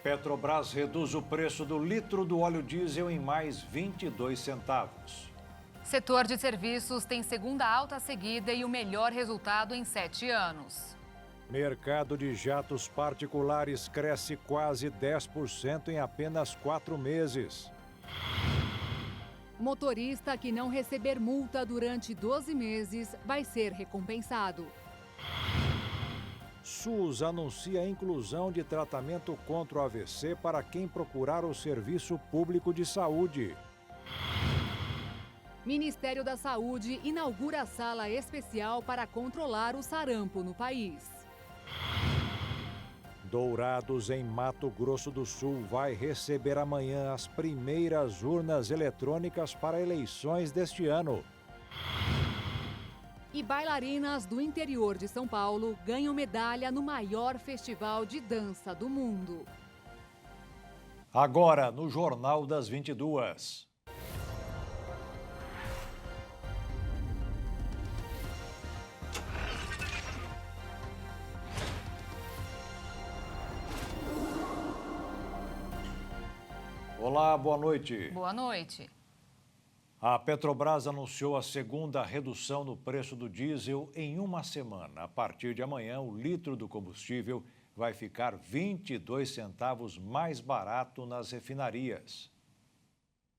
Petrobras reduz o preço do litro do óleo diesel em mais 22 centavos. Setor de serviços tem segunda alta seguida e o melhor resultado em 7 anos. Mercado de jatos particulares cresce quase 10% em apenas 4 meses. Motorista que não receber multa durante 12 meses vai ser recompensado. SUS anuncia a inclusão de tratamento contra o AVC para quem procurar o Serviço Público de Saúde. Ministério da Saúde inaugura a sala especial para controlar o sarampo no país. Dourados, em Mato Grosso do Sul, vai receber amanhã as primeiras urnas eletrônicas para eleições deste ano. E bailarinas do interior de São Paulo ganham medalha no maior festival de dança do mundo. Agora, no Jornal das 22. Olá, boa noite. Boa noite. A Petrobras anunciou a segunda redução no preço do diesel em uma semana. A partir de amanhã, o litro do combustível vai ficar 22 centavos mais barato nas refinarias.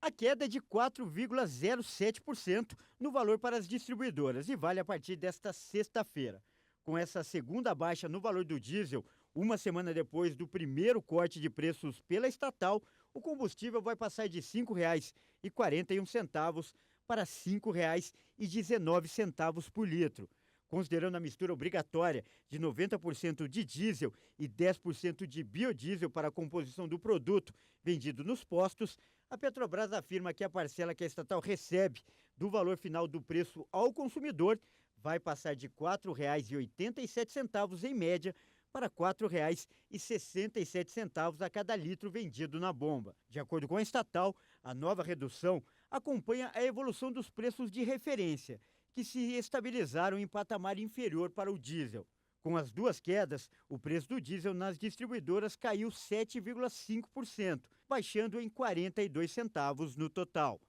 A queda é de 4,07% no valor para as distribuidoras e vale a partir desta sexta-feira. Com essa segunda baixa no valor do diesel, uma semana depois do primeiro corte de preços pela estatal, o combustível vai passar de R$ 5,41 para R$ 5,19 por litro. Considerando a mistura obrigatória de 90% de diesel e 10% de biodiesel para a composição do produto vendido nos postos, a Petrobras afirma que a parcela que a estatal recebe do valor final do preço ao consumidor vai passar de R$ 4,87 em média para R$ 4,67 a cada litro vendido na bomba. De acordo com a estatal, a nova redução acompanha a evolução dos preços de referência, que se estabilizaram em patamar inferior para o diesel. Com as duas quedas, o preço do diesel nas distribuidoras caiu 7,5%, baixando em 42 centavos no total.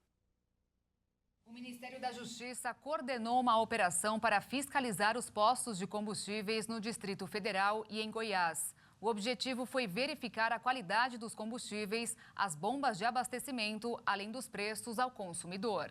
O Ministério da Justiça coordenou uma operação para fiscalizar os postos de combustíveis no Distrito Federal e em Goiás. O objetivo foi verificar a qualidade dos combustíveis, as bombas de abastecimento, além dos preços ao consumidor.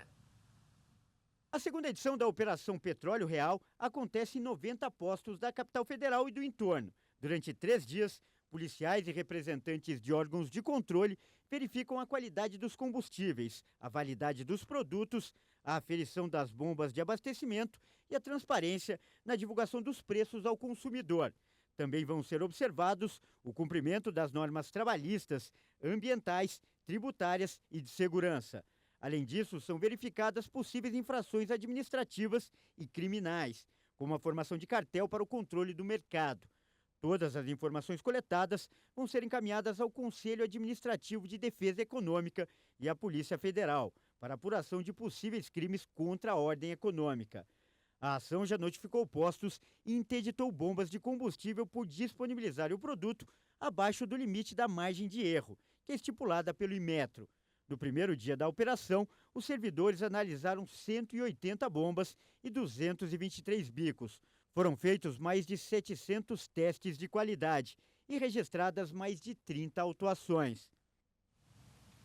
A segunda edição da Operação Petróleo Real acontece em 90 postos da capital federal e do entorno. Durante 3 dias, policiais e representantes de órgãos de controle verificam a qualidade dos combustíveis, a validade dos produtos, a aferição das bombas de abastecimento e a transparência na divulgação dos preços ao consumidor. Também vão ser observados o cumprimento das normas trabalhistas, ambientais, tributárias e de segurança. Além disso, são verificadas possíveis infrações administrativas e criminais, como a formação de cartel para o controle do mercado. Todas as informações coletadas vão ser encaminhadas ao Conselho Administrativo de Defesa Econômica e à Polícia Federal, para apuração de possíveis crimes contra a ordem econômica. A ação já notificou postos e interditou bombas de combustível por disponibilizar o produto abaixo do limite da margem de erro, que é estipulada pelo Inmetro. No primeiro dia da operação, os servidores analisaram 180 bombas e 223 bicos. Foram feitos mais de 700 testes de qualidade e registradas mais de 30 autuações.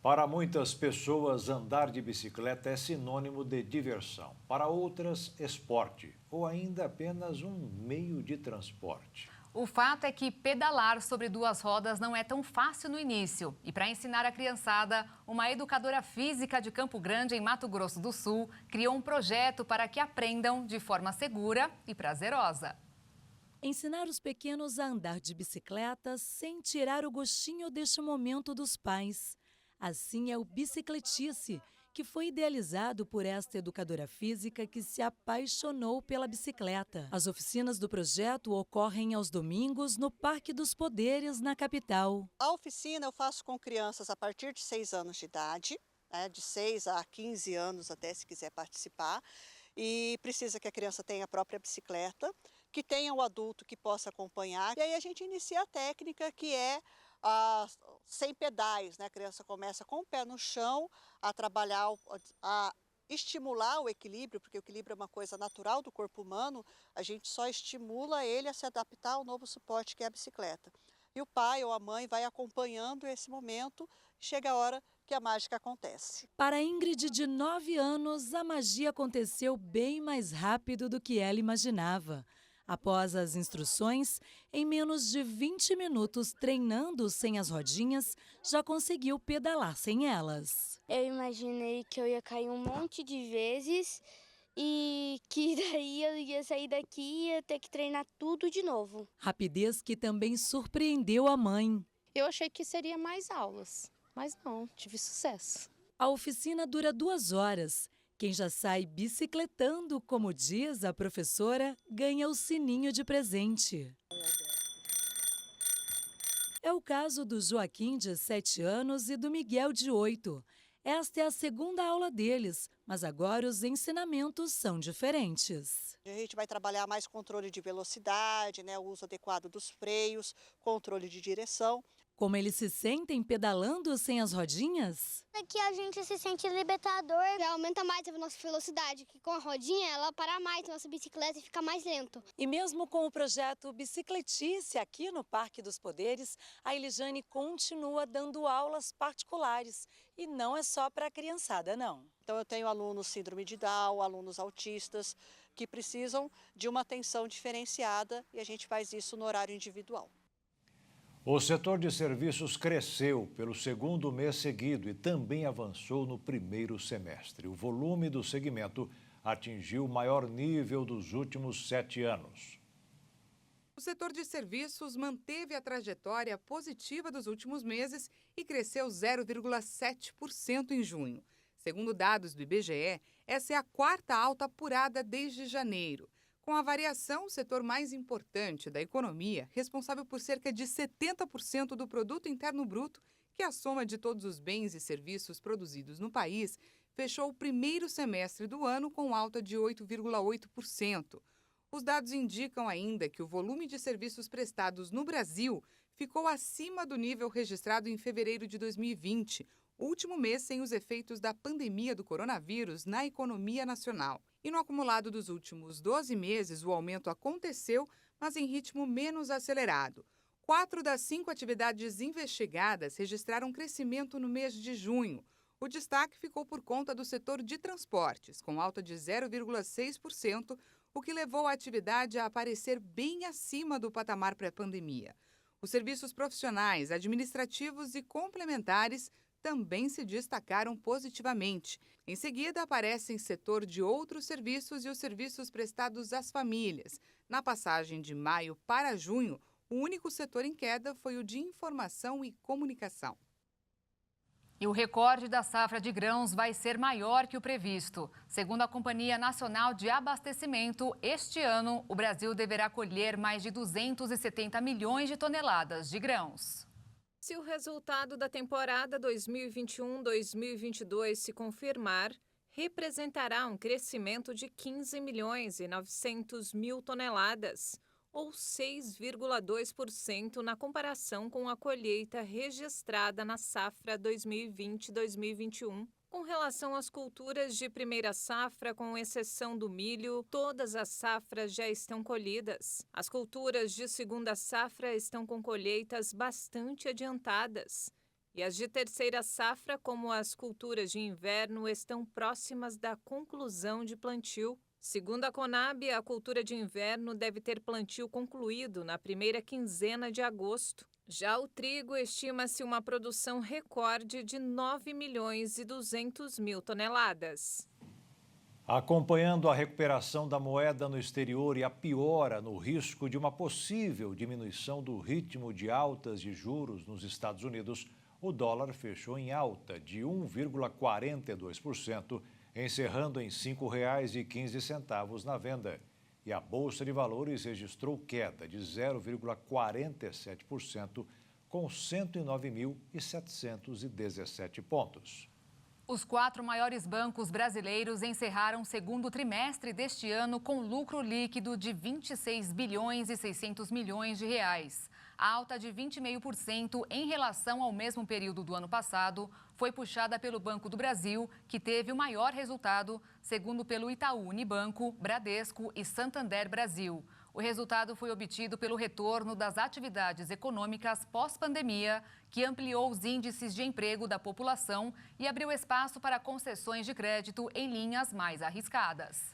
Para muitas pessoas, andar de bicicleta é sinônimo de diversão. Para outras, esporte ou ainda apenas um meio de transporte. O fato é que pedalar sobre 2 rodas não é tão fácil no início. E para ensinar a criançada, uma educadora física de Campo Grande, em Mato Grosso do Sul, criou um projeto para que aprendam de forma segura e prazerosa. Ensinar os pequenos a andar de bicicleta sem tirar o gostinho deste momento dos pais. Assim é o Bicicletice, que foi idealizado por esta educadora física que se apaixonou pela bicicleta. As oficinas do projeto ocorrem aos domingos no Parque dos Poderes, na capital. A oficina eu faço com crianças a partir de 6 anos de idade, de 6 a 15 anos até, se quiser participar. E precisa que a criança tenha a própria bicicleta, que tenha o adulto que possa acompanhar. E aí a gente inicia a técnica, que é sem pedais, né? A criança começa com o pé no chão a trabalhar, a estimular o equilíbrio, porque o equilíbrio é uma coisa natural do corpo humano, a gente só estimula ele a se adaptar ao novo suporte que é a bicicleta. E o pai ou a mãe vai acompanhando esse momento, chega a hora que a mágica acontece. Para Ingrid, de 9 anos, a magia aconteceu bem mais rápido do que ela imaginava. Após as instruções, em menos de 20 minutos treinando sem as rodinhas, já conseguiu pedalar sem elas. Eu imaginei que eu ia cair um monte de vezes e que daí eu ia sair daqui e ia ter que treinar tudo de novo. Rapidez que também surpreendeu a mãe. Eu achei que seria mais aulas, mas não, tive sucesso. A oficina dura 2 horas. Quem já sai bicicletando, como diz a professora, ganha o sininho de presente. É o caso do Joaquim, de 7 anos, e do Miguel, de 8. Esta é a segunda aula deles, mas agora os ensinamentos são diferentes. A gente vai trabalhar mais controle de velocidade, né, o uso adequado dos freios, controle de direção. Como eles se sentem pedalando sem as rodinhas? Aqui a gente se sente libertador, aumenta mais a nossa velocidade, que com a rodinha ela para mais a nossa bicicleta e fica mais lento. E mesmo com o projeto Bicicletice aqui no Parque dos Poderes, a Elijane continua dando aulas particulares. E não é só para a criançada, não. Então eu tenho alunos síndrome de Down, alunos autistas, que precisam de uma atenção diferenciada e a gente faz isso no horário individual. O setor de serviços cresceu pelo segundo mês seguido e também avançou no primeiro semestre. O volume do segmento atingiu o maior nível dos últimos 7 anos. O setor de serviços manteve a trajetória positiva dos últimos meses e cresceu 0,7% em junho. Segundo dados do IBGE, essa é a 4ª alta apurada desde janeiro. Com a variação, o setor mais importante da economia, responsável por cerca de 70% do produto interno bruto, que é a soma de todos os bens e serviços produzidos no país, fechou o primeiro semestre do ano com alta de 8,8%. Os dados indicam ainda que o volume de serviços prestados no Brasil ficou acima do nível registrado em fevereiro de 2020, último mês sem os efeitos da pandemia do coronavírus na economia nacional. E no acumulado dos últimos 12 meses, o aumento aconteceu, mas em ritmo menos acelerado. 4 das 5 atividades investigadas registraram crescimento no mês de junho. O destaque ficou por conta do setor de transportes, com alta de 0,6%, o que levou a atividade a aparecer bem acima do patamar pré-pandemia. Os serviços profissionais, administrativos e complementares também se destacaram positivamente. Em seguida, aparecem setor de outros serviços e os serviços prestados às famílias. Na passagem de maio para junho, o único setor em queda foi o de informação e comunicação. E o recorde da safra de grãos vai ser maior que o previsto. Segundo a Companhia Nacional de Abastecimento, este ano o Brasil deverá colher mais de 270 milhões de toneladas de grãos. Se o resultado da temporada 2021-2022 se confirmar, representará um crescimento de 15 milhões e 900 mil toneladas, ou 6,2% na comparação com a colheita registrada na safra 2020-2021. Com relação às culturas de primeira safra, com exceção do milho, todas as safras já estão colhidas. As culturas de segunda safra estão com colheitas bastante adiantadas. E as de terceira safra, como as culturas de inverno, estão próximas da conclusão de plantio. Segundo a Conab, a cultura de inverno deve ter plantio concluído na primeira quinzena de agosto. Já o trigo, estima-se uma produção recorde de 9 milhões e 200 mil toneladas. Acompanhando a recuperação da moeda no exterior e a piora no risco de uma possível diminuição do ritmo de altas de juros nos Estados Unidos, o dólar fechou em alta de 1,42%, encerrando em R$ 5,15 na venda. E a Bolsa de Valores registrou queda de 0,47%, com 109.717 pontos. Os 4 maiores bancos brasileiros encerraram o segundo trimestre deste ano com lucro líquido de 26 bilhões e 600 milhões de reais. A alta de 20,5% em relação ao mesmo período do ano passado foi puxada pelo Banco do Brasil, que teve o maior resultado, segundo pelo Itaú Unibanco, Bradesco e Santander Brasil. O resultado foi obtido pelo retorno das atividades econômicas pós-pandemia, que ampliou os índices de emprego da população e abriu espaço para concessões de crédito em linhas mais arriscadas.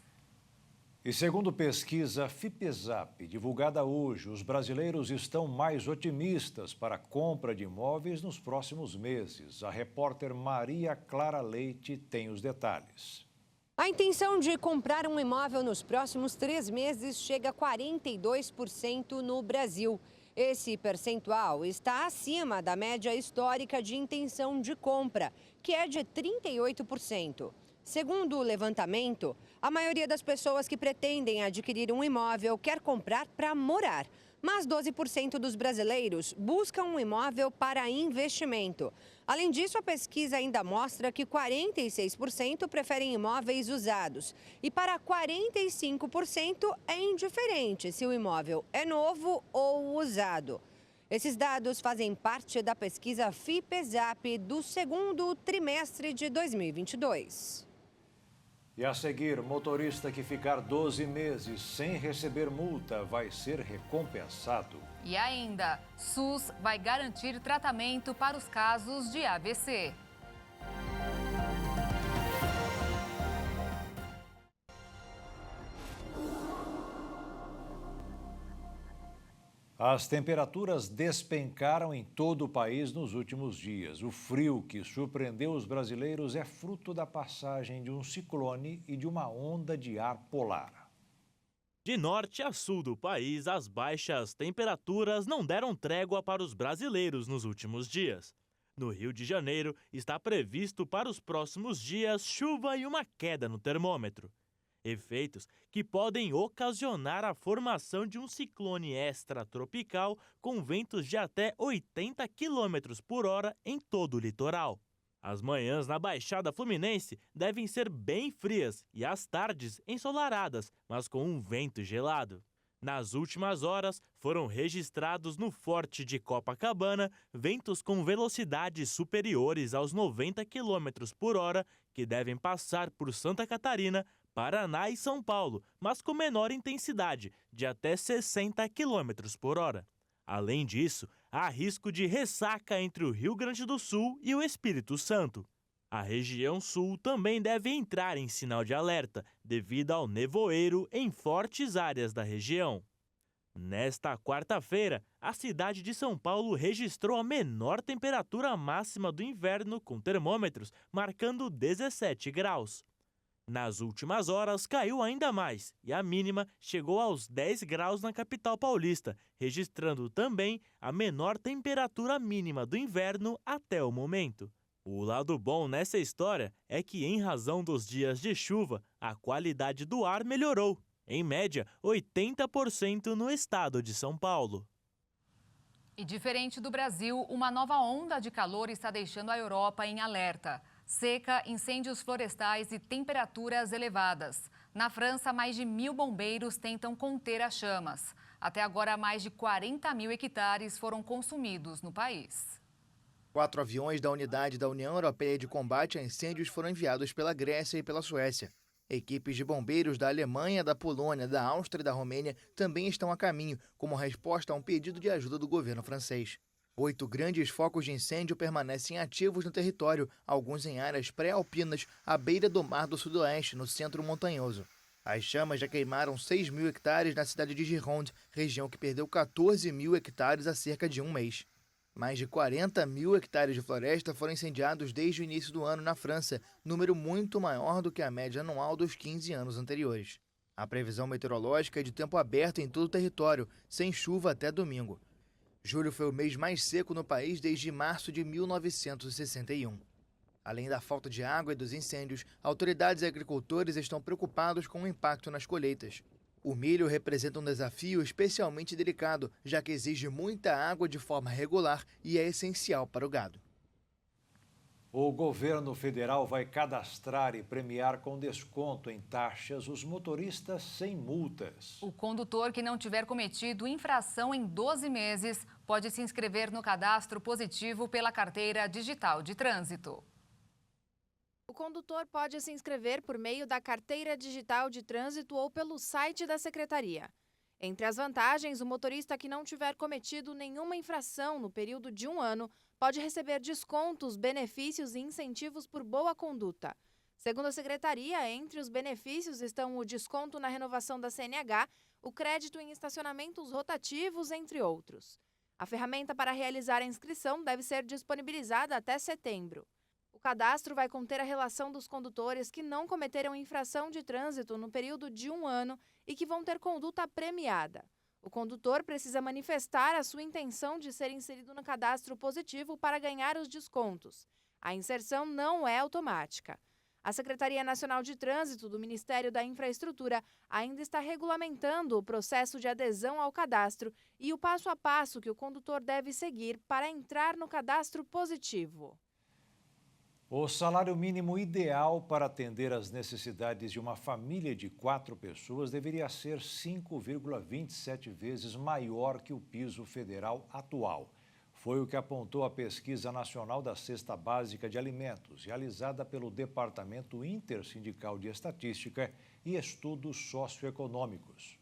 E segundo pesquisa Fipesap, divulgada hoje, os brasileiros estão mais otimistas para a compra de imóveis nos próximos meses. A repórter Maria Clara Leite tem os detalhes. A intenção de comprar um imóvel nos próximos 3 meses chega a 42% no Brasil. Esse percentual está acima da média histórica de intenção de compra, que é de 38%. Segundo o levantamento, a maioria das pessoas que pretendem adquirir um imóvel quer comprar para morar. Mas 12% dos brasileiros buscam um imóvel para investimento. Além disso, a pesquisa ainda mostra que 46% preferem imóveis usados. E para 45% é indiferente se o imóvel é novo ou usado. Esses dados fazem parte da pesquisa Fipesap do segundo trimestre de 2022. E a seguir, motorista que ficar 12 meses sem receber multa vai ser recompensado. E ainda, SUS vai garantir tratamento para os casos de AVC. As temperaturas despencaram em todo o país nos últimos dias. O frio que surpreendeu os brasileiros é fruto da passagem de um ciclone e de uma onda de ar polar. De norte a sul do país, as baixas temperaturas não deram trégua para os brasileiros nos últimos dias. No Rio de Janeiro, está previsto para os próximos dias chuva e uma queda no termômetro. Efeitos que podem ocasionar a formação de um ciclone extratropical com ventos de até 80 km por hora em todo o litoral. As manhãs na Baixada Fluminense devem ser bem frias e as tardes ensolaradas, mas com um vento gelado. Nas últimas horas, foram registrados no Forte de Copacabana ventos com velocidades superiores aos 90 km por hora que devem passar por Santa Catarina, Paraná e São Paulo, mas com menor intensidade, de até 60 km por hora. Além disso, há risco de ressaca entre o Rio Grande do Sul e o Espírito Santo. A região sul também deve entrar em sinal de alerta, devido ao nevoeiro em fortes áreas da região. Nesta quarta-feira, a cidade de São Paulo registrou a menor temperatura máxima do inverno, com termômetros marcando 17 graus. Nas últimas horas, caiu ainda mais e a mínima chegou aos 10 graus na capital paulista, registrando também a menor temperatura mínima do inverno até o momento. O lado bom nessa história é que, em razão dos dias de chuva, a qualidade do ar melhorou, em média 80% no estado de São Paulo. E diferente do Brasil, uma nova onda de calor está deixando a Europa em alerta. Seca, incêndios florestais e temperaturas elevadas. Na França, mais de 1.000 bombeiros tentam conter as chamas. Até agora, mais de 40 mil hectares foram consumidos no país. 4 aviões da Unidade da União Europeia de Combate a Incêndios foram enviados pela Grécia e pela Suécia. Equipes de bombeiros da Alemanha, da Polônia, da Áustria e da Romênia também estão a caminho, como resposta a um pedido de ajuda do governo francês. 8 grandes focos de incêndio permanecem ativos no território, alguns em áreas pré-alpinas, à beira do Mar do Sudoeste, no centro montanhoso. As chamas já queimaram 6 mil hectares na cidade de Gironde, região que perdeu 14 mil hectares há cerca de um mês. Mais de 40 mil hectares de floresta foram incendiados desde o início do ano na França, número muito maior do que a média anual dos 15 anos anteriores. A previsão meteorológica é de tempo aberto em todo o território, sem chuva até domingo. Julho foi o mês mais seco no país desde março de 1961. Além da falta de água e dos incêndios, autoridades e agricultores estão preocupados com o impacto nas colheitas. O milho representa um desafio especialmente delicado, já que exige muita água de forma regular e é essencial para o gado. O governo federal vai cadastrar e premiar com desconto em taxas os motoristas sem multas. O condutor que não tiver cometido infração em 12 meses pode se inscrever no cadastro positivo pela carteira digital de trânsito. O condutor pode se inscrever por meio da carteira digital de trânsito ou pelo site da secretaria. Entre as vantagens, o motorista que não tiver cometido nenhuma infração no período de 1 ano pode receber descontos, benefícios e incentivos por boa conduta. Segundo a secretaria, entre os benefícios estão o desconto na renovação da CNH, o crédito em estacionamentos rotativos, entre outros. A ferramenta para realizar a inscrição deve ser disponibilizada até setembro. O cadastro vai conter a relação dos condutores que não cometeram infração de trânsito no período de 1 ano e que vão ter conduta premiada. O condutor precisa manifestar a sua intenção de ser inserido no cadastro positivo para ganhar os descontos. A inserção não é automática. A Secretaria Nacional de Trânsito do Ministério da Infraestrutura ainda está regulamentando o processo de adesão ao cadastro e o passo a passo que o condutor deve seguir para entrar no cadastro positivo. O salário mínimo ideal para atender às necessidades de uma família de 4 pessoas deveria ser 5,27 vezes maior que o piso federal atual. Foi o que apontou a Pesquisa Nacional da Cesta Básica de Alimentos, realizada pelo Departamento Intersindical de Estatística e Estudos Socioeconômicos.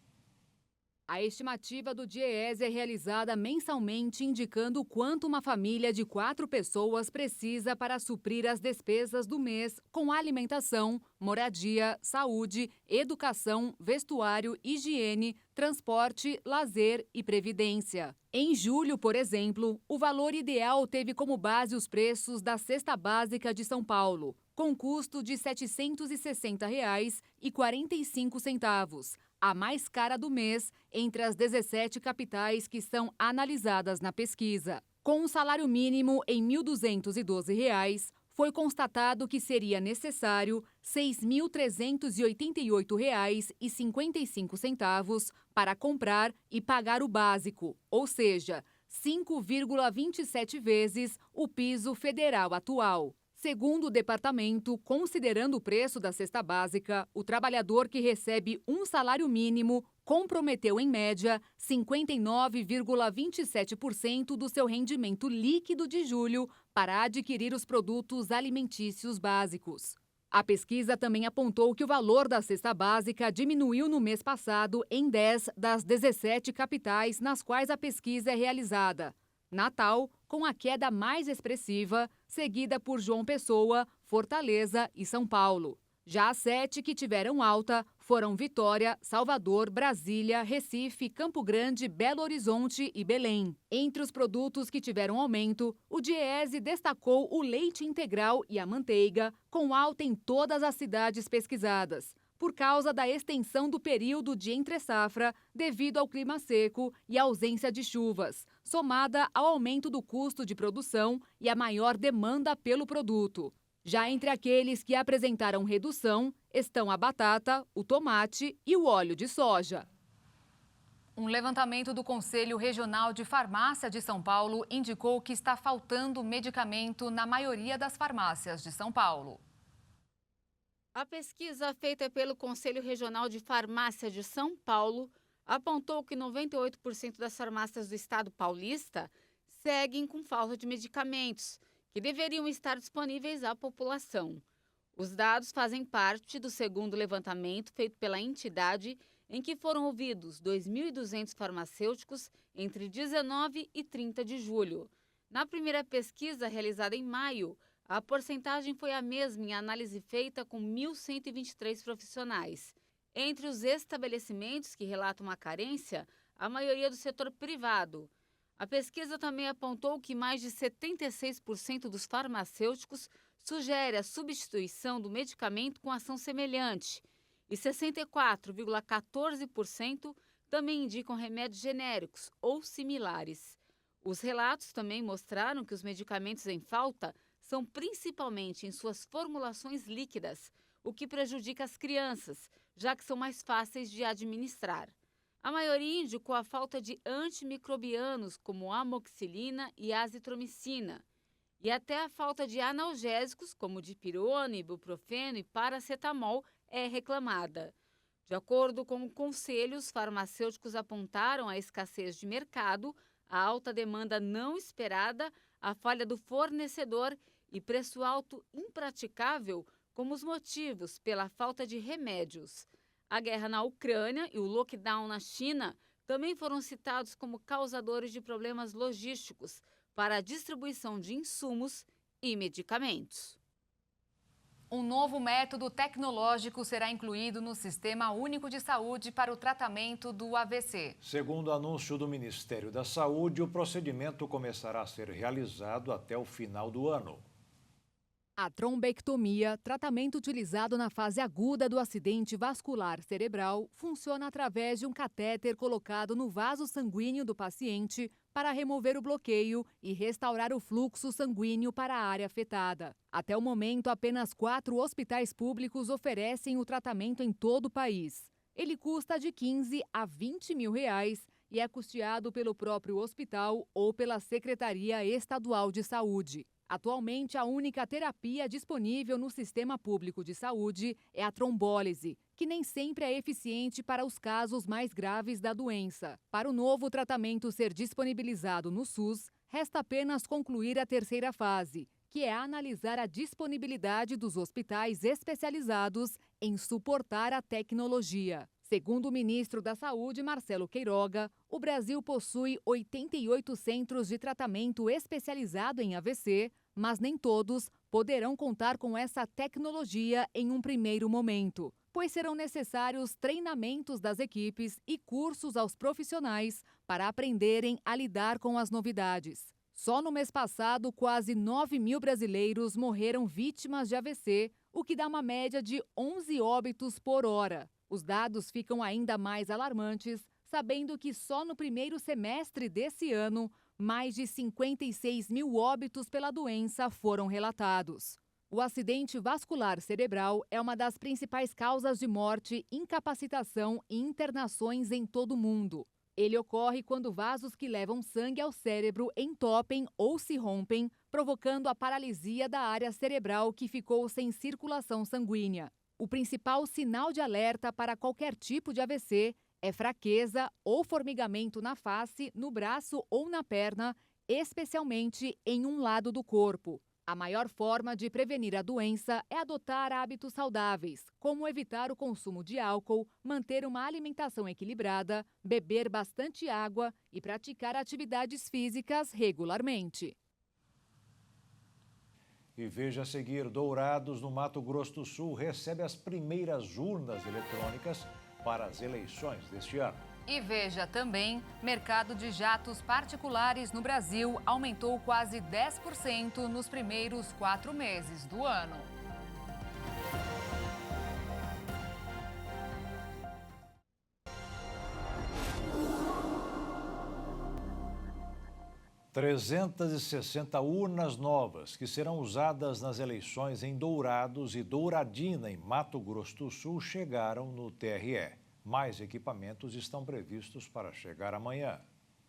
A estimativa do DIEESE é realizada mensalmente, indicando o quanto uma família de 4 pessoas precisa para suprir as despesas do mês com alimentação, moradia, saúde, educação, vestuário, higiene, transporte, lazer e previdência. Em julho, por exemplo, o valor ideal teve como base os preços da Cesta Básica de São Paulo, com custo de R$ 760,45, a mais cara do mês entre as 17 capitais que são analisadas na pesquisa. Com um salário mínimo em R$ 1.212, foi constatado que seria necessário R$ 6.388,55 para comprar e pagar o básico, ou seja, 5,27 vezes o piso federal atual. Segundo o departamento, considerando o preço da cesta básica, o trabalhador que recebe um salário mínimo comprometeu, em média, 59,27% do seu rendimento líquido de julho para adquirir os produtos alimentícios básicos. A pesquisa também apontou que o valor da cesta básica diminuiu no mês passado em 10 das 17 capitais nas quais a pesquisa é realizada. Natal, com a queda mais expressiva, seguida por João Pessoa, Fortaleza e São Paulo. Já as 7 que tiveram alta foram Vitória, Salvador, Brasília, Recife, Campo Grande, Belo Horizonte e Belém. Entre os produtos que tiveram aumento, o DIEESE destacou o leite integral e a manteiga, com alta em todas as cidades pesquisadas, por causa da extensão do período de entre-safra devido ao clima seco e ausência de chuvas, somada ao aumento do custo de produção e a maior demanda pelo produto. Já entre aqueles que apresentaram redução estão a batata, o tomate e o óleo de soja. Um levantamento do Conselho Regional de Farmácia de São Paulo indicou que está faltando medicamento na maioria das farmácias de São Paulo. A pesquisa feita pelo Conselho Regional de Farmácia de São Paulo apontou que 98% das farmácias do estado paulista seguem com falta de medicamentos, que deveriam estar disponíveis à população. Os dados fazem parte do segundo levantamento feito pela entidade, em que foram ouvidos 2.200 farmacêuticos entre 19 e 30 de julho. Na primeira pesquisa, realizada em maio, a porcentagem foi a mesma em análise feita com 1.123 profissionais. Entre os estabelecimentos que relatam a carência, a maioria do setor privado. A pesquisa também apontou que mais de 76% dos farmacêuticos sugere a substituição do medicamento com ação semelhante e 64,14% também indicam remédios genéricos ou similares. Os relatos também mostraram que os medicamentos em falta são principalmente em suas formulações líquidas, o que prejudica as crianças, já que são mais fáceis de administrar. A maioria indicou a falta de antimicrobianos como amoxicilina e azitromicina, e até a falta de analgésicos como dipirona, ibuprofeno e paracetamol é reclamada. De acordo com o conselho, os farmacêuticos apontaram a escassez de mercado, A alta demanda não esperada, a falha do fornecedor e preço alto impraticável como os motivos pela falta de remédios. A guerra na Ucrânia e o lockdown na China também foram citados como causadores de problemas logísticos para a distribuição de insumos e medicamentos. Um novo método tecnológico será incluído no Sistema Único de Saúde para o tratamento do AVC. Segundo o anúncio do Ministério da Saúde, o procedimento começará a ser realizado até o final do ano. A trombectomia, tratamento utilizado na fase aguda do acidente vascular cerebral, funciona através de um catéter colocado no vaso sanguíneo do paciente para remover o bloqueio e restaurar o fluxo sanguíneo para a área afetada. Até o momento, apenas 4 hospitais públicos oferecem o tratamento em todo o país. Ele custa de 15 a 20 mil reais e é custeado pelo próprio hospital ou pela Secretaria Estadual de Saúde. Atualmente, a única terapia disponível no Sistema Público de Saúde é a trombólise, que nem sempre é eficiente para os casos mais graves da doença. Para o novo tratamento ser disponibilizado no SUS, resta apenas concluir a terceira fase, que é analisar a disponibilidade dos hospitais especializados em suportar a tecnologia. Segundo o ministro da Saúde, Marcelo Queiroga, o Brasil possui 88 centros de tratamento especializado em AVC, mas nem todos poderão contar com essa tecnologia em um primeiro momento, pois serão necessários treinamentos das equipes e cursos aos profissionais para aprenderem a lidar com as novidades. Só no mês passado, quase 9 mil brasileiros morreram vítimas de AVC, o que dá uma média de 11 óbitos por hora. Os dados ficam ainda mais alarmantes, sabendo que só no primeiro semestre desse ano, mais de 56 mil óbitos pela doença foram relatados. O acidente vascular cerebral é uma das principais causas de morte, incapacitação e internações em todo o mundo. Ele ocorre quando vasos que levam sangue ao cérebro entopem ou se rompem, provocando a paralisia da área cerebral que ficou sem circulação sanguínea. O principal sinal de alerta para qualquer tipo de AVC é fraqueza ou formigamento na face, no braço ou na perna, especialmente em um lado do corpo. A maior forma de prevenir a doença é adotar hábitos saudáveis, como evitar o consumo de álcool, manter uma alimentação equilibrada, beber bastante água e praticar atividades físicas regularmente. E veja a seguir, Dourados, no Mato Grosso do Sul, recebe as primeiras urnas eletrônicas para as eleições deste ano. E veja também, mercado de jatos particulares no Brasil aumentou quase 10% nos primeiros 4 meses do ano. – 360 urnas novas que serão usadas nas eleições em Dourados e Douradina, em Mato Grosso do Sul, chegaram no TRE. Mais equipamentos estão previstos para chegar amanhã.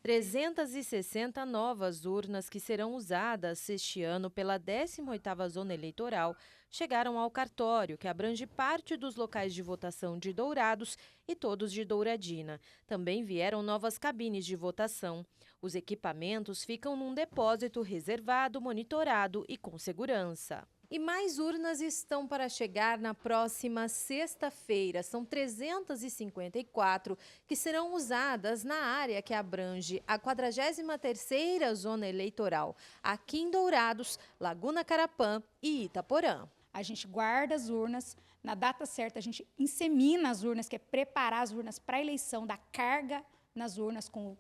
360 novas urnas que serão usadas este ano pela 18ª Zona Eleitoral chegaram ao cartório, que abrange parte dos locais de votação de Dourados e todos de Douradina. Também vieram novas cabines de votação. Os equipamentos ficam num depósito reservado, monitorado e com segurança. E mais urnas estão para chegar na próxima sexta-feira. São 354 que serão usadas na área que abrange a 43ª Zona Eleitoral, aqui em Dourados, Laguna Carapã e Itaporã. A gente guarda as urnas, na data certa a gente insemina as urnas, que é preparar as urnas para a eleição, dar carga nas urnas com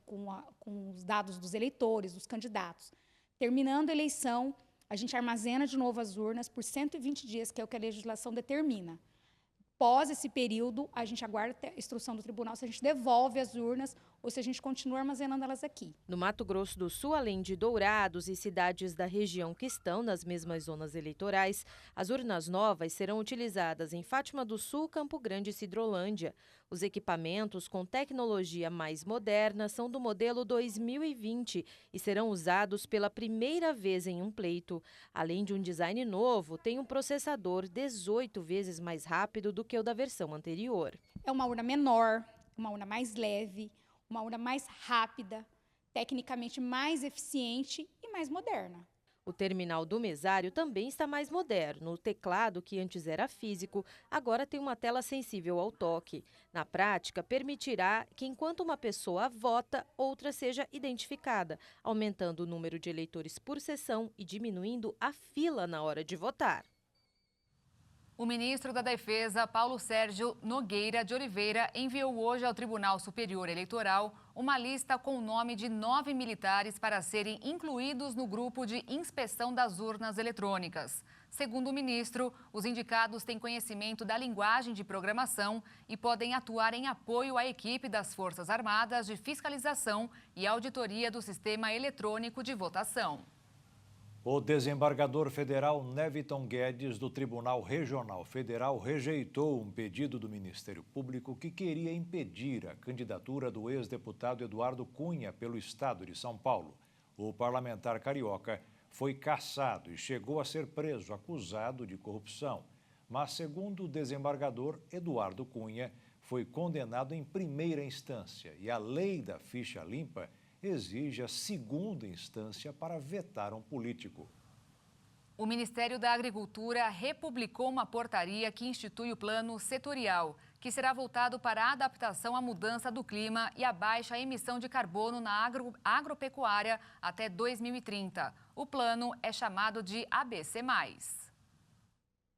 os dados dos eleitores, dos candidatos. Terminando a eleição, a gente armazena de novo as urnas por 120 dias, que é o que a legislação determina. Após esse período, a gente aguarda a instrução do tribunal se a gente devolve as urnas ou se a gente continua armazenando elas aqui. No Mato Grosso do Sul, além de Dourados e cidades da região que estão nas mesmas zonas eleitorais, as urnas novas serão utilizadas em Fátima do Sul, Campo Grande e Sidrolândia. Os equipamentos com tecnologia mais moderna são do modelo 2020 e serão usados pela primeira vez em um pleito. Além de um design novo, tem um processador 18 vezes mais rápido do que o da versão anterior. É uma urna menor, uma urna mais leve, uma urna mais rápida. tecnicamente mais eficiente e mais moderna. O terminal do mesário também está mais moderno. O teclado, que antes era físico, agora tem uma tela sensível ao toque. Na prática, permitirá que, enquanto uma pessoa vota, outra seja identificada, aumentando o número de eleitores por sessão e diminuindo a fila na hora de votar. O ministro da Defesa, Paulo Sérgio Nogueira de Oliveira, enviou hoje ao Tribunal Superior Eleitoral uma lista com o nome de 9 militares para serem incluídos no grupo de inspeção das urnas eletrônicas. Segundo o ministro, os indicados têm conhecimento da linguagem de programação e podem atuar em apoio à equipe das Forças Armadas de fiscalização e auditoria do sistema eletrônico de votação. O desembargador federal Neviton Guedes, do Tribunal Regional Federal, rejeitou um pedido do Ministério Público que queria impedir a candidatura do ex-deputado Eduardo Cunha pelo estado de São Paulo. O parlamentar carioca foi cassado e chegou a ser preso, acusado de corrupção. Mas, segundo o desembargador, Eduardo Cunha foi condenado em primeira instância e a lei da ficha limpa exige a segunda instância para vetar um político. O Ministério da Agricultura republicou uma portaria que institui o Plano Setorial, que será voltado para a adaptação à mudança do clima e a baixa emissão de carbono na agropecuária até 2030. O plano é chamado de ABC+.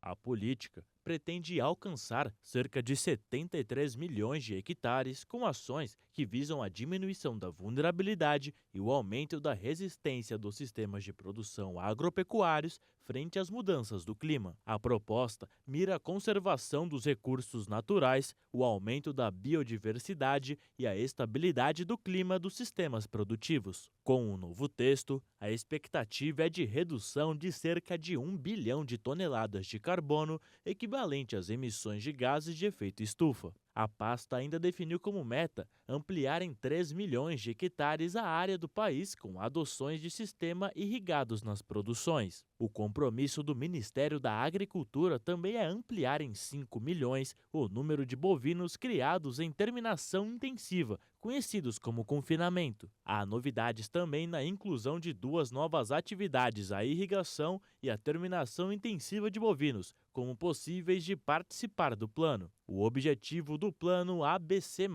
A política pretende alcançar cerca de 73 milhões de hectares com ações que visam a diminuição da vulnerabilidade e o aumento da resistência dos sistemas de produção agropecuários frente às mudanças do clima. A proposta mira a conservação dos recursos naturais, o aumento da biodiversidade e a estabilidade do clima dos sistemas produtivos. Com o novo texto, a expectativa é de redução de cerca de 1 bilhão de toneladas de carbono, equivalente às emissões de gases de efeito estufa. A pasta ainda definiu como meta ampliar em 3 milhões de hectares a área do país com adoções de sistema irrigados nas produções. O compromisso do Ministério da Agricultura também é ampliar em 5 milhões o número de bovinos criados em terminação intensiva, conhecidos como confinamento. Há novidades também na inclusão de 2 novas atividades, a irrigação e a terminação intensiva de bovinos, como possíveis de participar do plano. O objetivo do plano ABC+,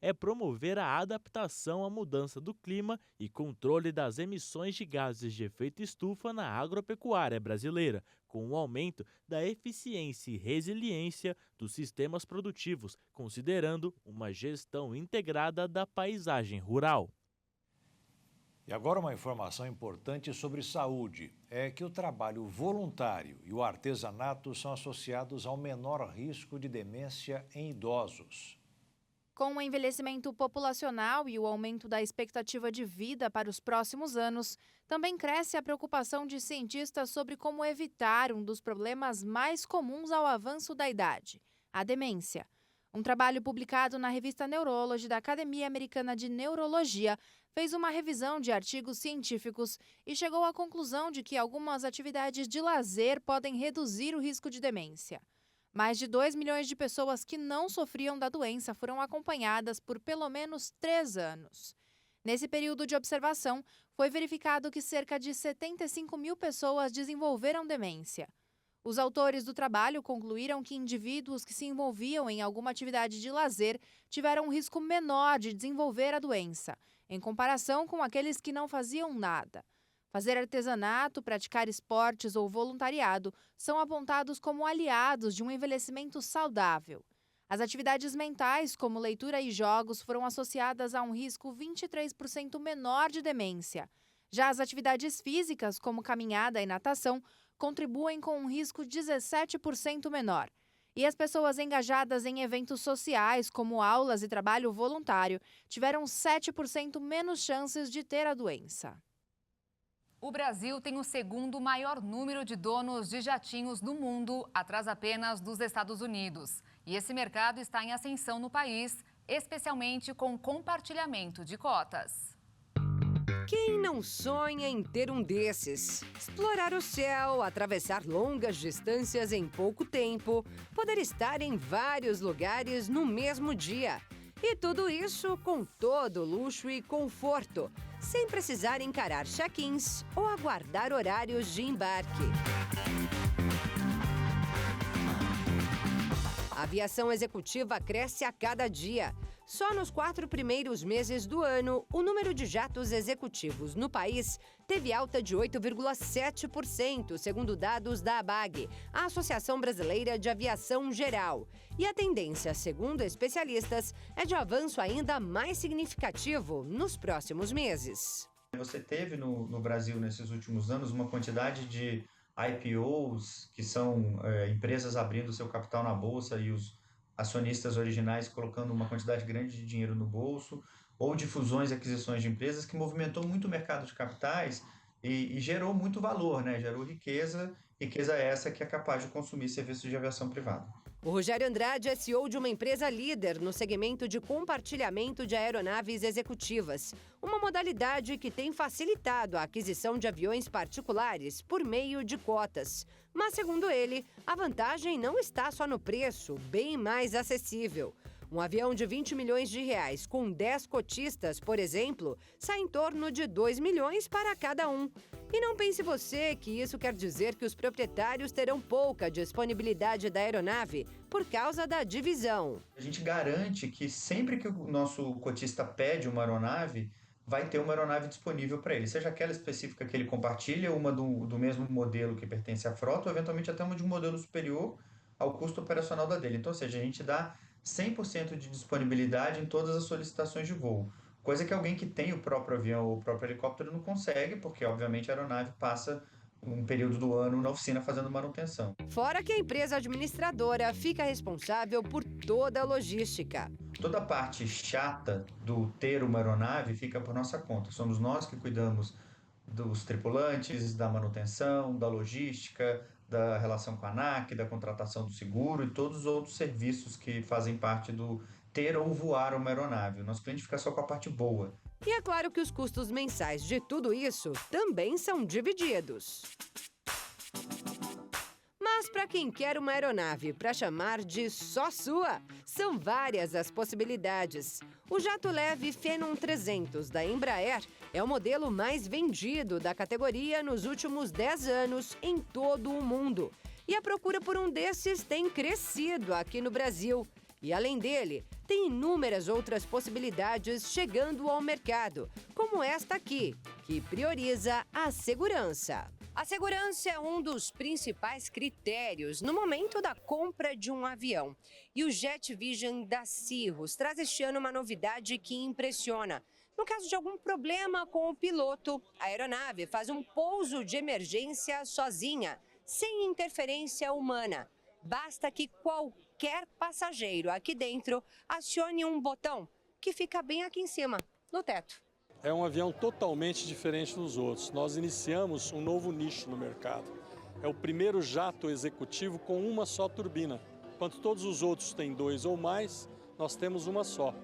é promover a adaptação à mudança do clima e controle das emissões de gases de efeito estufa na agropecuária brasileira, com o aumento da eficiência e resiliência dos sistemas produtivos, considerando uma gestão integrada da paisagem rural. E agora uma informação importante sobre saúde, é que o trabalho voluntário e o artesanato são associados ao menor risco de demência em idosos. Com o envelhecimento populacional e o aumento da expectativa de vida para os próximos anos, também cresce a preocupação de cientistas sobre como evitar um dos problemas mais comuns ao avanço da idade, a demência. Um trabalho publicado na revista Neurology da Academia Americana de Neurologia fez uma revisão de artigos científicos e chegou à conclusão de que algumas atividades de lazer podem reduzir o risco de demência. Mais de 2 milhões de pessoas que não sofriam da doença foram acompanhadas por pelo menos 3 anos. Nesse período de observação, foi verificado que cerca de 75 mil pessoas desenvolveram demência. Os autores do trabalho concluíram que indivíduos que se envolviam em alguma atividade de lazer tiveram um risco menor de desenvolver a doença, em comparação com aqueles que não faziam nada. Fazer artesanato, praticar esportes ou voluntariado são apontados como aliados de um envelhecimento saudável. As atividades mentais, como leitura e jogos, foram associadas a um risco 23% menor de demência. Já as atividades físicas, como caminhada e natação, contribuem com um risco 17% menor. E as pessoas engajadas em eventos sociais, como aulas e trabalho voluntário, tiveram 7% menos chances de ter a doença. O Brasil tem o segundo maior número de donos de jatinhos no mundo, atrás apenas dos Estados Unidos. E esse mercado está em ascensão no país, especialmente com o compartilhamento de cotas. Quem não sonha em ter um desses? Explorar o céu, atravessar longas distâncias em pouco tempo, poder estar em vários lugares no mesmo dia. E tudo isso com todo luxo e conforto, sem precisar encarar check-ins ou aguardar horários de embarque. A aviação executiva cresce a cada dia. Só nos 4 primeiros meses do ano, o número de jatos executivos no país teve alta de 8,7%, segundo dados da ABAG, a Associação Brasileira de Aviação Geral. E a tendência, segundo especialistas, é de avanço ainda mais significativo nos próximos meses. Você teve no Brasil, nesses últimos anos, uma quantidade de IPOs, que são empresas abrindo seu capital na bolsa e os acionistas originais colocando uma quantidade grande de dinheiro no bolso, ou de fusões e aquisições de empresas, que movimentou muito o mercado de capitais e gerou muito valor, né? Gerou riqueza essa que é capaz de consumir serviços de aviação privada. O Rogério Andrade é CEO de uma empresa líder no segmento de compartilhamento de aeronaves executivas, uma modalidade que tem facilitado a aquisição de aviões particulares por meio de cotas. Mas, segundo ele, a vantagem não está só no preço, bem mais acessível. Um avião de 20 milhões de reais com 10 cotistas, por exemplo, sai em torno de 2 milhões para cada um. E não pense você que isso quer dizer que os proprietários terão pouca disponibilidade da aeronave por causa da divisão. A gente garante que sempre que o nosso cotista pede uma aeronave, vai ter uma aeronave disponível para ele, seja aquela específica que ele compartilha, uma do mesmo modelo que pertence à frota, ou eventualmente até uma de um modelo superior ao custo operacional da dele. Então, ou seja, a gente dá 100% de disponibilidade em todas as solicitações de voo, coisa que alguém que tem o próprio avião ou o próprio helicóptero não consegue, porque obviamente a aeronave passa um período do ano na oficina fazendo manutenção. Fora que a empresa administradora fica responsável por toda a logística. Toda a parte chata do ter uma aeronave fica por nossa conta. Somos nós que cuidamos dos tripulantes, da manutenção, da logística, da relação com a ANAC, da contratação do seguro e todos os outros serviços que fazem parte do ter ou voar uma aeronave. O nosso cliente fica só com a parte boa. E é claro que os custos mensais de tudo isso também são divididos. Mas para quem quer uma aeronave para chamar de só sua, são várias as possibilidades. O jato leve Phenom 300 da Embraer é o modelo mais vendido da categoria nos últimos 10 anos em todo o mundo. E a procura por um desses tem crescido aqui no Brasil. E além dele, tem inúmeras outras possibilidades chegando ao mercado, como esta aqui, que prioriza a segurança. A segurança é um dos principais critérios no momento da compra de um avião. E o Jet Vision da Cirrus traz este ano uma novidade que impressiona. No caso de algum problema com o piloto, a aeronave faz um pouso de emergência sozinha, sem interferência humana. Basta que qualquer passageiro aqui dentro acione um botão que fica bem aqui em cima, no teto. É um avião totalmente diferente dos outros. Nós iniciamos um novo nicho no mercado. É o primeiro jato executivo com uma só turbina. Enquanto todos os outros têm 2 ou mais, nós temos uma só.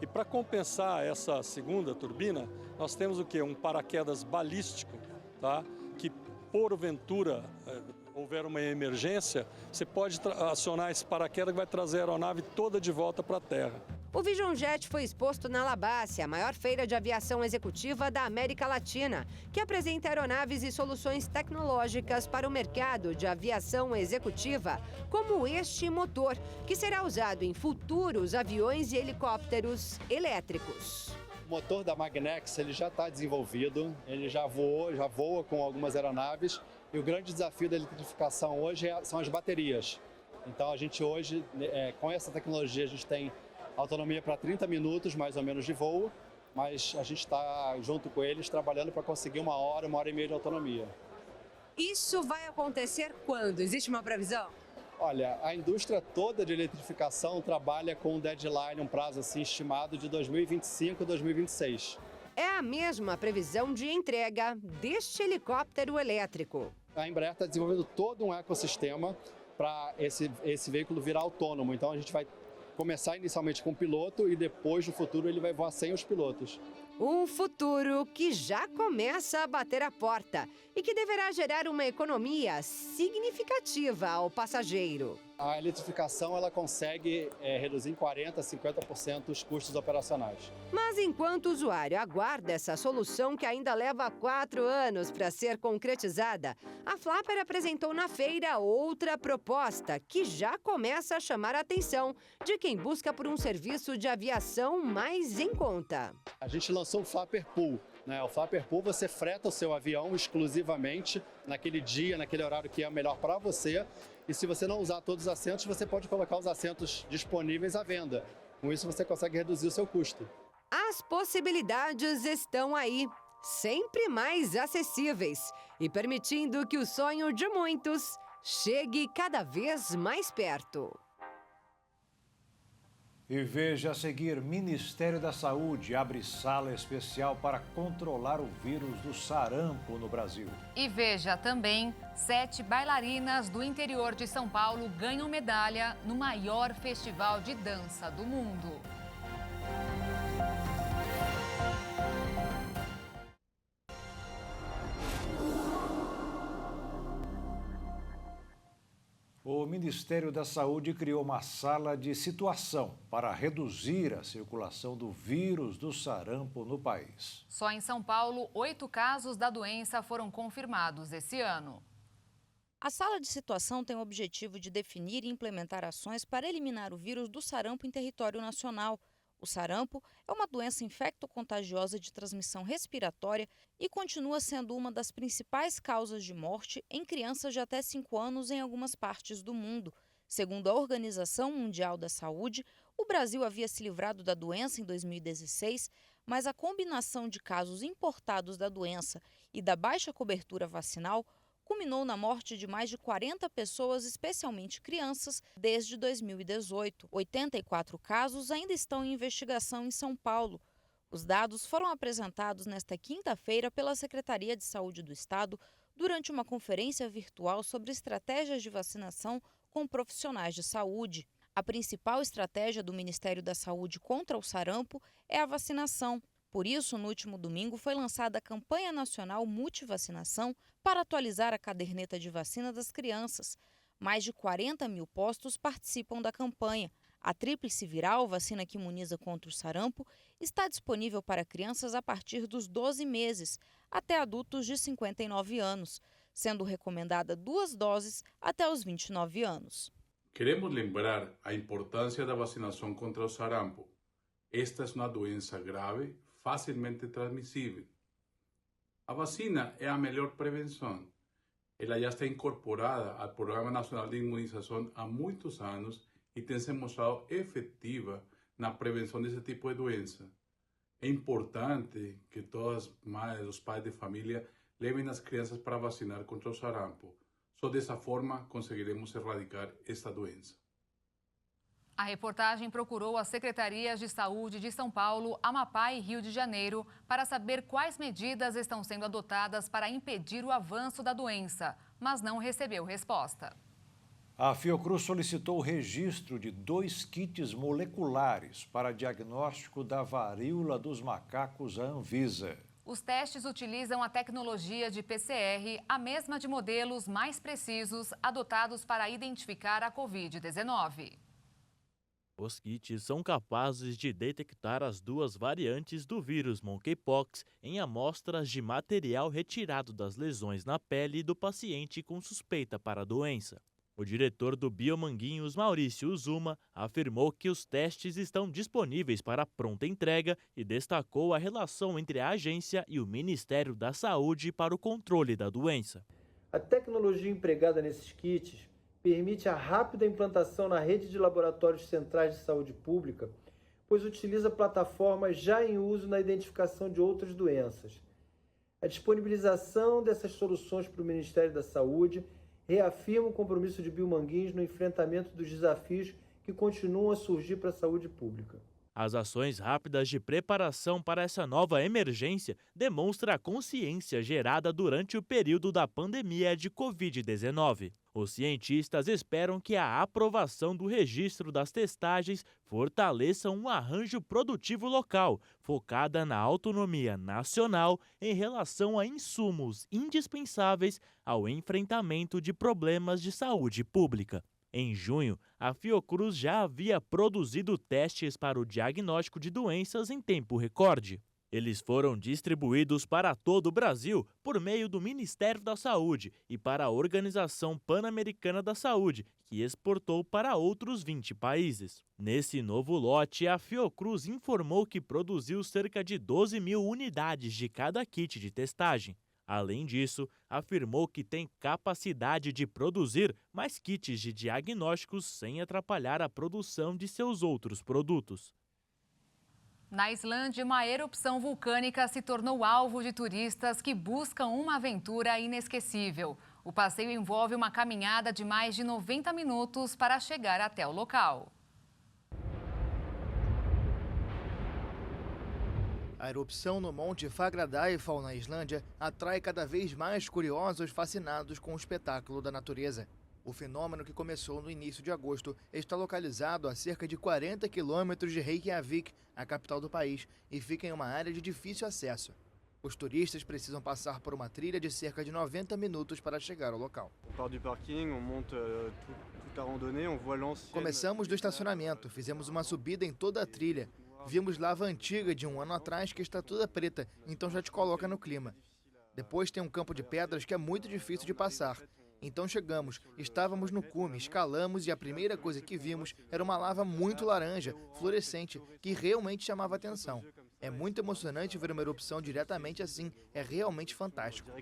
E para compensar essa segunda turbina, nós temos o quê? Um paraquedas balístico, tá? Que porventura houver uma emergência, você pode acionar esse paraquedas que vai trazer a aeronave toda de volta para a terra. O Vision Jet foi exposto na Labase, a maior feira de aviação executiva da América Latina, que apresenta aeronaves e soluções tecnológicas para o mercado de aviação executiva, como este motor, que será usado em futuros aviões e helicópteros elétricos. O motor da Magnex ele já está desenvolvido, ele já voa com algumas aeronaves, e o grande desafio da eletrificação hoje são as baterias. Então a gente hoje, com essa tecnologia, a gente tem autonomia para 30 minutos mais ou menos de voo, mas a gente está junto com eles trabalhando para conseguir 1 hora, 1h30 de autonomia. Isso vai acontecer quando? Existe uma previsão? Olha, a indústria toda de eletrificação trabalha com um deadline, um prazo assim estimado de 2025 e 2026. É a mesma previsão de entrega deste helicóptero elétrico. A Embraer está desenvolvendo todo um ecossistema para esse veículo virar autônomo. Então a gente vai começar inicialmente com o piloto e depois, no futuro, ele vai voar sem os pilotos. Um futuro que já começa a bater a porta e que deverá gerar uma economia significativa ao passageiro. A eletrificação ela consegue reduzir em 40% a 50% os custos operacionais. Mas enquanto o usuário aguarda essa solução que ainda leva 4 anos para ser concretizada, a Flapper apresentou na feira outra proposta que já começa a chamar a atenção de quem busca por um serviço de aviação mais em conta. A gente lançou o Flapper Pool. O Flapper Pool você freta o seu avião exclusivamente naquele dia, naquele horário que é melhor para você. E se você não usar todos os assentos, você pode colocar os assentos disponíveis à venda. Com isso você consegue reduzir o seu custo. As possibilidades estão aí, sempre mais acessíveis e permitindo que o sonho de muitos chegue cada vez mais perto. E veja a seguir, Ministério da Saúde abre sala especial para controlar o vírus do sarampo no Brasil. E veja também, 7 bailarinas do interior de São Paulo ganham medalha no maior festival de dança do mundo. O Ministério da Saúde criou uma sala de situação para reduzir a circulação do vírus do sarampo no país. Só em São Paulo, 8 casos da doença foram confirmados esse ano. A sala de situação tem o objetivo de definir e implementar ações para eliminar o vírus do sarampo em território nacional. O sarampo é uma doença infecto-contagiosa de transmissão respiratória e continua sendo uma das principais causas de morte em crianças de até 5 anos em algumas partes do mundo. Segundo a Organização Mundial da Saúde, o Brasil havia se livrado da doença em 2016, mas a combinação de casos importados da doença e da baixa cobertura vacinal culminou na morte de mais de 40 pessoas, especialmente crianças, desde 2018. 84 casos ainda estão em investigação em São Paulo. Os dados foram apresentados nesta quinta-feira pela Secretaria de Saúde do Estado durante uma conferência virtual sobre estratégias de vacinação com profissionais de saúde. A principal estratégia do Ministério da Saúde contra o sarampo é a vacinação. Por isso, no último domingo, foi lançada a campanha nacional Multivacinação para atualizar a caderneta de vacina das crianças. Mais de 40 mil postos participam da campanha. A tríplice viral, vacina que imuniza contra o sarampo, está disponível para crianças a partir dos 12 meses, até adultos de 59 anos, sendo recomendada 2 doses até os 29 anos. Queremos lembrar a importância da vacinação contra o sarampo. Esta é uma doença grave, facilmente transmissível. A vacina é a melhor prevenção. Ela já está incorporada ao Programa Nacional de Imunização há muitos anos e tem se mostrado efetiva na prevenção desse tipo de doença. É importante que todas as mães, os pais de família levem as crianças para vacinar contra o sarampo. Só dessa forma conseguiremos erradicar esta doença. A reportagem procurou as secretarias de saúde de São Paulo, Amapá e Rio de Janeiro para saber quais medidas estão sendo adotadas para impedir o avanço da doença, mas não recebeu resposta. A Fiocruz solicitou o registro de 2 kits moleculares para diagnóstico da varíola dos macacos à Anvisa. Os testes utilizam a tecnologia de PCR, a mesma de modelos mais precisos adotados para identificar a Covid-19. Os kits são capazes de detectar as 2 variantes do vírus monkeypox em amostras de material retirado das lesões na pele do paciente com suspeita para a doença. O diretor do Biomanguinhos, Maurício Uzuma, afirmou que os testes estão disponíveis para pronta entrega e destacou a relação entre a agência e o Ministério da Saúde para o controle da doença. A tecnologia empregada nesses kits permite a rápida implantação na rede de laboratórios centrais de saúde pública, pois utiliza plataformas já em uso na identificação de outras doenças. A disponibilização dessas soluções para o Ministério da Saúde reafirma o compromisso de Biomanguinhos no enfrentamento dos desafios que continuam a surgir para a saúde pública. As ações rápidas de preparação para essa nova emergência demonstram a consciência gerada durante o período da pandemia de Covid-19. Os cientistas esperam que a aprovação do registro das testagens fortaleça um arranjo produtivo local, focada na autonomia nacional em relação a insumos indispensáveis ao enfrentamento de problemas de saúde pública. Em junho, a Fiocruz já havia produzido testes para o diagnóstico de doenças em tempo recorde. Eles foram distribuídos para todo o Brasil por meio do Ministério da Saúde e para a Organização Pan-Americana da Saúde, que exportou para outros 20 países. Nesse novo lote, a Fiocruz informou que produziu cerca de 12 mil unidades de cada kit de testagem. Além disso, afirmou que tem capacidade de produzir mais kits de diagnósticos sem atrapalhar a produção de seus outros produtos. Na Islândia, uma erupção vulcânica se tornou alvo de turistas que buscam uma aventura inesquecível. O passeio envolve uma caminhada de mais de 90 minutos para chegar até o local. A erupção no Monte Fagradalsfjall, na Islândia, atrai cada vez mais curiosos fascinados com o espetáculo da natureza. O fenômeno, que começou no início de agosto, está localizado a cerca de 40 quilômetros de Reykjavik, a capital do país, e fica em uma área de difícil acesso. Os turistas precisam passar por uma trilha de cerca de 90 minutos para chegar ao local. Começamos do estacionamento, fizemos uma subida em toda a trilha. Vimos lava antiga de um ano atrás que está toda preta, então já te coloca no clima. Depois tem um campo de pedras que é muito difícil de passar. Então chegamos, estávamos no cume, escalamos e a primeira coisa que vimos era uma lava muito laranja, fluorescente, que realmente chamava atenção. É muito emocionante ver uma erupção diretamente assim, é realmente fantástico.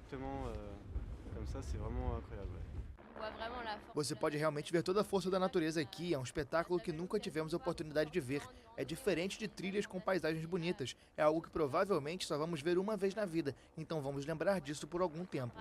Você pode realmente ver toda a força da natureza aqui, é um espetáculo que nunca tivemos a oportunidade de ver. É diferente de trilhas com paisagens bonitas, é algo que provavelmente só vamos ver uma vez na vida, então vamos lembrar disso por algum tempo.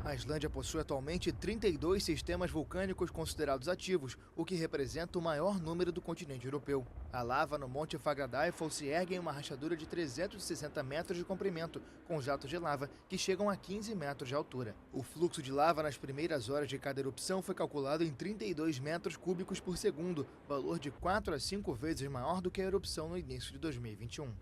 A Islândia possui atualmente 32 sistemas vulcânicos considerados ativos, o que representa o maior número do continente europeu. A lava no Monte Fagradalsfjall se ergue em uma rachadura de 360 metros de comprimento, com jatos de lava que chegam a 15 metros de altura. O fluxo de lava nas primeiras horas de cada erupção foi calculado em 32 metros cúbicos por segundo, valor de 4 a 5 vezes maior do que a erupção no início de 2021.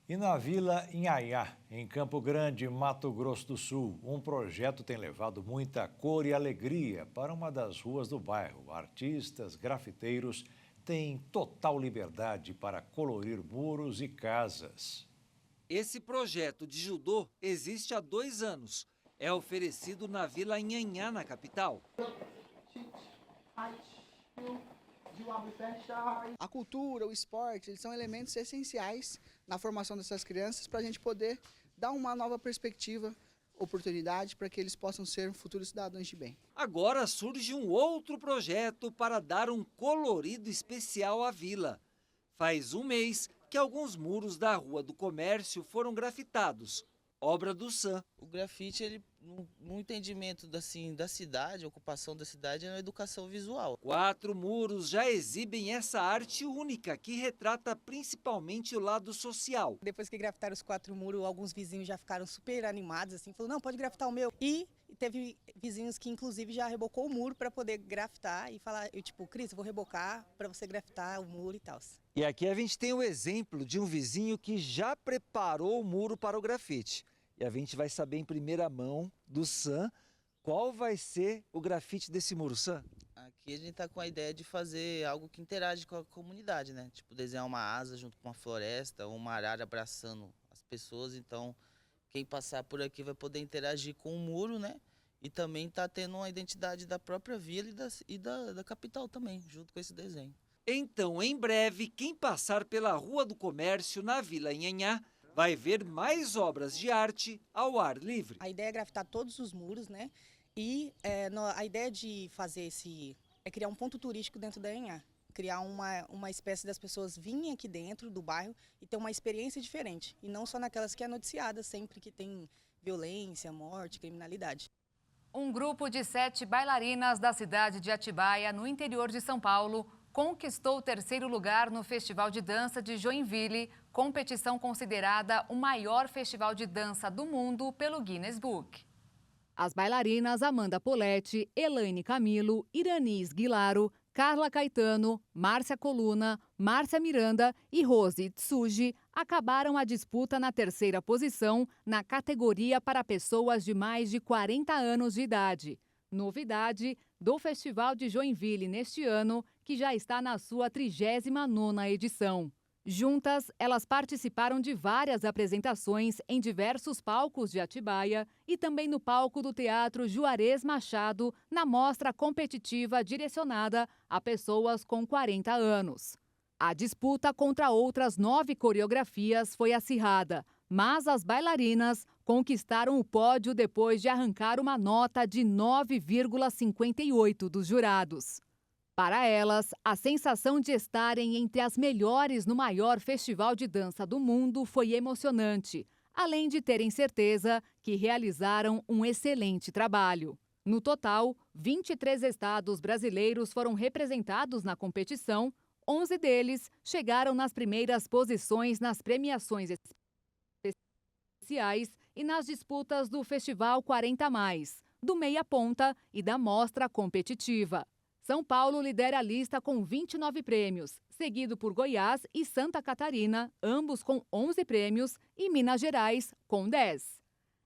E na Vila Inhaiá, em Campo Grande, Mato Grosso do Sul, um projeto tem levado muita cor e alegria para uma das ruas do bairro. Artistas, grafiteiros têm total liberdade para colorir muros e casas. Esse projeto de judô existe há 2 anos. É oferecido na Vila Inhaiá, na capital. A cultura, o esporte, eles são elementos essenciais na formação dessas crianças para a gente poder dar uma nova perspectiva, oportunidade para que eles possam ser futuros cidadãos de bem. Agora surge um outro projeto para dar um colorido especial à vila. Faz 1 mês que alguns muros da Rua do Comércio foram grafitados. Obra do Sam. O grafite, ele, no entendimento da cidade, a ocupação da cidade, é na educação visual. 4 muros já exibem essa arte única, que retrata principalmente o lado social. Depois que grafitaram os 4 muros, alguns vizinhos já ficaram super animados, assim, falou, não, pode grafitar o meu. E teve vizinhos que, inclusive, já rebocou o muro para poder grafitar e falar, Cris, eu vou rebocar para você grafitar o muro e tal. E aqui a gente tem o exemplo de um vizinho que já preparou o muro para o grafite. E a gente vai saber em primeira mão do Sam qual vai ser o grafite desse muro, Sam. Aqui a gente tá com a ideia de fazer algo que interage com a comunidade, né? Tipo, desenhar uma asa junto com uma floresta, ou uma arara abraçando as pessoas. Então, quem passar por aqui vai poder interagir com o muro, né? E também tá tendo uma identidade da própria vila e da capital também, junto com esse desenho. Então, em breve, quem passar pela Rua do Comércio, na Vila Inhaiá, vai ver mais obras de arte ao ar livre. A ideia é grafitar todos os muros, né? E a ideia de fazer é criar um ponto turístico dentro da Inhaiá. Criar uma espécie das pessoas virem aqui dentro do bairro e ter uma experiência diferente. E não só naquelas que é noticiada sempre que tem violência, morte, criminalidade. Um grupo de 7 bailarinas da cidade de Atibaia, no interior de São Paulo, conquistou o 3º lugar no Festival de Dança de Joinville, competição considerada o maior festival de dança do mundo pelo Guinness Book. As bailarinas Amanda Poletti, Elaine Camilo, Iranis Guilaro, Carla Caetano, Márcia Coluna, Márcia Miranda e Rose Tsuji acabaram a disputa na terceira posição na categoria para pessoas de mais de 40 anos de idade. Novidade do Festival de Joinville neste ano, que já está na sua 39ª edição. Juntas, elas participaram de várias apresentações em diversos palcos de Atibaia e também no palco do Teatro Juarez Machado, na mostra competitiva direcionada a pessoas com 40 anos. A disputa contra outras 9 coreografias foi acirrada, mas as bailarinas conquistaram o pódio depois de arrancar uma nota de 9,58 dos jurados. Para elas, a sensação de estarem entre as melhores no maior festival de dança do mundo foi emocionante, além de terem certeza que realizaram um excelente trabalho. No total, 23 estados brasileiros foram representados na competição, 11 deles chegaram nas primeiras posições nas premiações especiais e nas disputas do Festival 40+, do Meia Ponta e da Mostra Competitiva. São Paulo lidera a lista com 29 prêmios, seguido por Goiás e Santa Catarina, ambos com 11 prêmios, e Minas Gerais, com 10.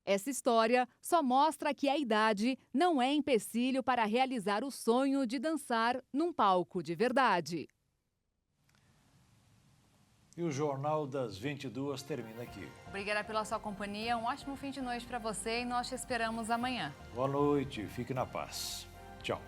Essa história só mostra que a idade não é empecilho para realizar o sonho de dançar num palco de verdade. E o Jornal das 22 termina aqui. Obrigada pela sua companhia, um ótimo fim de noite para você e nós te esperamos amanhã. Boa noite, fique na paz. Tchau.